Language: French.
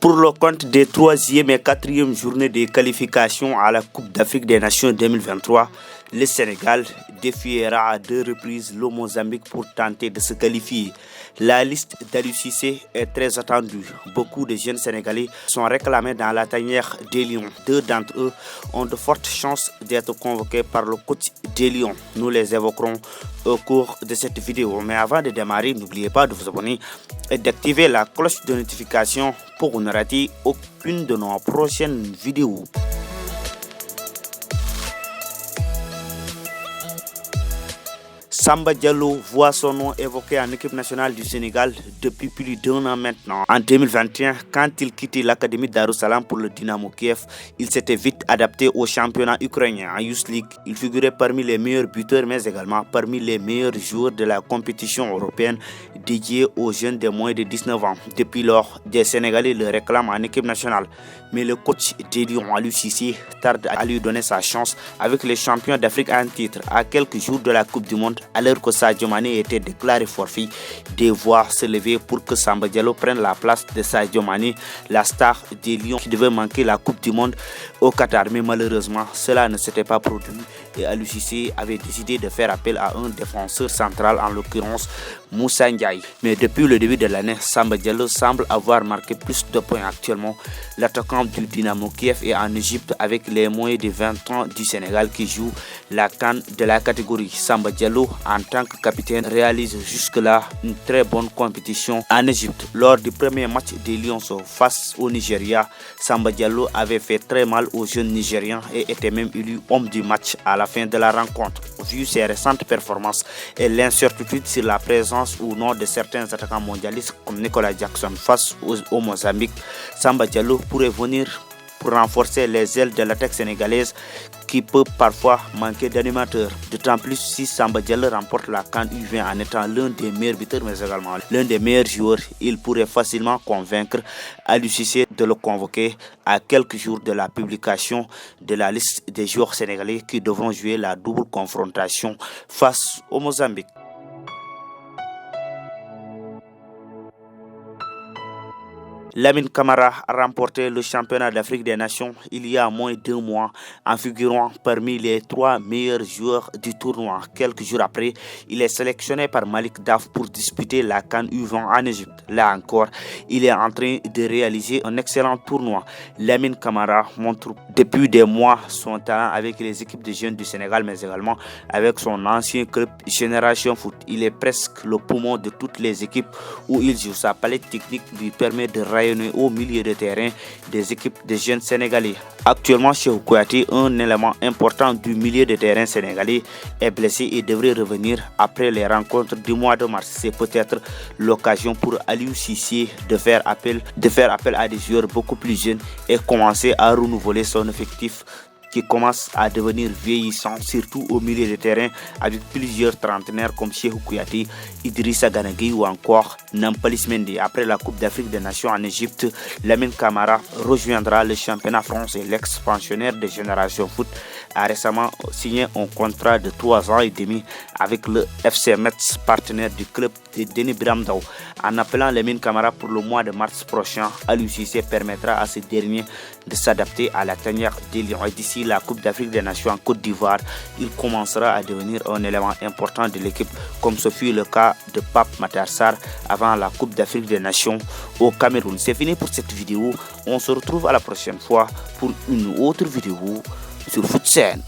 Pour le compte des 3e et 4e journées de qualification à la Coupe d'Afrique des Nations 2023, le Sénégal défiera à 2 reprises le Mozambique pour tenter de se qualifier. La liste d'Aliou Cissé est très attendue. Beaucoup de jeunes Sénégalais sont réclamés dans la tanière des Lions. 2 d'entre eux ont de fortes chances d'être convoqués par le coach des Lions. Nous les évoquerons au cours de cette vidéo. Mais avant de démarrer, n'oubliez pas de vous abonner et d'activer la cloche de notification pour ne rater aucune de nos prochaines vidéos. Samba Diallo voit son nom évoqué en équipe nationale du Sénégal depuis plus d'1 an maintenant. En 2021, quand il quittait l'Académie Darussalam pour le Dynamo Kiev, il s'était vite adapté au championnat ukrainien. En Youth League, il figurait parmi les meilleurs buteurs mais également parmi les meilleurs joueurs de la compétition européenne dédiée aux jeunes de moins de 19 ans. Depuis lors, des Sénégalais le réclament en équipe nationale. Mais le coach des Lions, Aliou Cissé, tarde à lui donner sa chance avec les champions d'Afrique en titre. À quelques jours de la Coupe du Monde, alors que Sadio Mané était déclaré forfait, des voix se lever pour que Samba Diallo prenne la place de Sadio Mané, la star des Lions qui devait manquer la Coupe du Monde au Qatar. Mais malheureusement, cela ne s'était pas produit et Aliou Cissé avait décidé de faire appel à un défenseur central, en l'occurrence Moussa Ndiaye. Mais depuis le début de l'année, Samba Diallo semble avoir marqué plus de points actuellement. L'attaquant du Dynamo Kiev est en Égypte avec les moins de 20 ans du Sénégal qui joue la CAN de la catégorie. Samba Diallo, en tant que capitaine, réalise jusque-là une très bonne compétition en Égypte. Lors du premier match des Lions face au Nigeria, Samba Diallo avait fait très mal aux jeunes Nigériens et était même élu homme du match à la fin de la rencontre. Vu ses récentes performances et l'incertitude sur la présence ou non de certains attaquants mondialistes comme Nicolas Jackson face au Mozambique, Samba Diallo pourrait venir pour renforcer les ailes de l'attaque sénégalaise qui peut parfois manquer d'animateurs. D'autant plus si Samba Diallo remporte la CAN U20 en étant l'un des meilleurs buteurs mais également l'un des meilleurs joueurs, il pourrait facilement convaincre Aliou Cissé de le convoquer à quelques jours de la publication de la liste des joueurs sénégalais qui devront jouer la double confrontation face au Mozambique. Lamine Camara a remporté le championnat d'Afrique des Nations il y a moins d'1 mois en figurant parmi les 3 meilleurs joueurs du tournoi. Quelques jours après, il est sélectionné par Malik Daf pour disputer la CAN U20 en Égypte. Là encore, il est en train de réaliser un excellent tournoi. Lamine Camara montre depuis des mois son talent avec les équipes de jeunes du Sénégal mais également avec son ancien club Génération Foot. Il est presque le poumon de toutes les équipes où il joue. Sa palette technique lui permet de rayonner au milieu de terrain des équipes de jeunes sénégalais. Actuellement, Cheikhou Kouyaté, un élément important du milieu de terrain sénégalais, est blessé et devrait revenir après les rencontres du mois de mars. C'est peut-être l'occasion pour Aliou Cissé de faire appel à des joueurs beaucoup plus jeunes et commencer à renouveler son effectif qui commence à devenir vieillissant, surtout au milieu de terrain, avec plusieurs trentenaires comme Cheikhou Kouyaté, Idrissa Gana Gueye ou encore Nampalys Mendy. Après la Coupe d'Afrique des Nations en Égypte, Lamine Camara rejoindra le championnat français. L'ex-pensionnaire de Génération Foot a récemment signé un contrat de 3 ans et demi avec le FC Metz, partenaire du club de Denis Bramdao. En appelant Lamine Camara pour le mois de mars prochain, Aliou Cissé permettra à ce dernier de s'adapter à la tanière des Lions. Et d'ici la Coupe d'Afrique des Nations en Côte d'Ivoire, il commencera à devenir un élément important de l'équipe, comme ce fut le cas de Pape Matar Sarr avant la Coupe d'Afrique des Nations au Cameroun. C'est fini pour cette vidéo. On se retrouve à la prochaine fois pour une autre vidéo sur Foot Sen.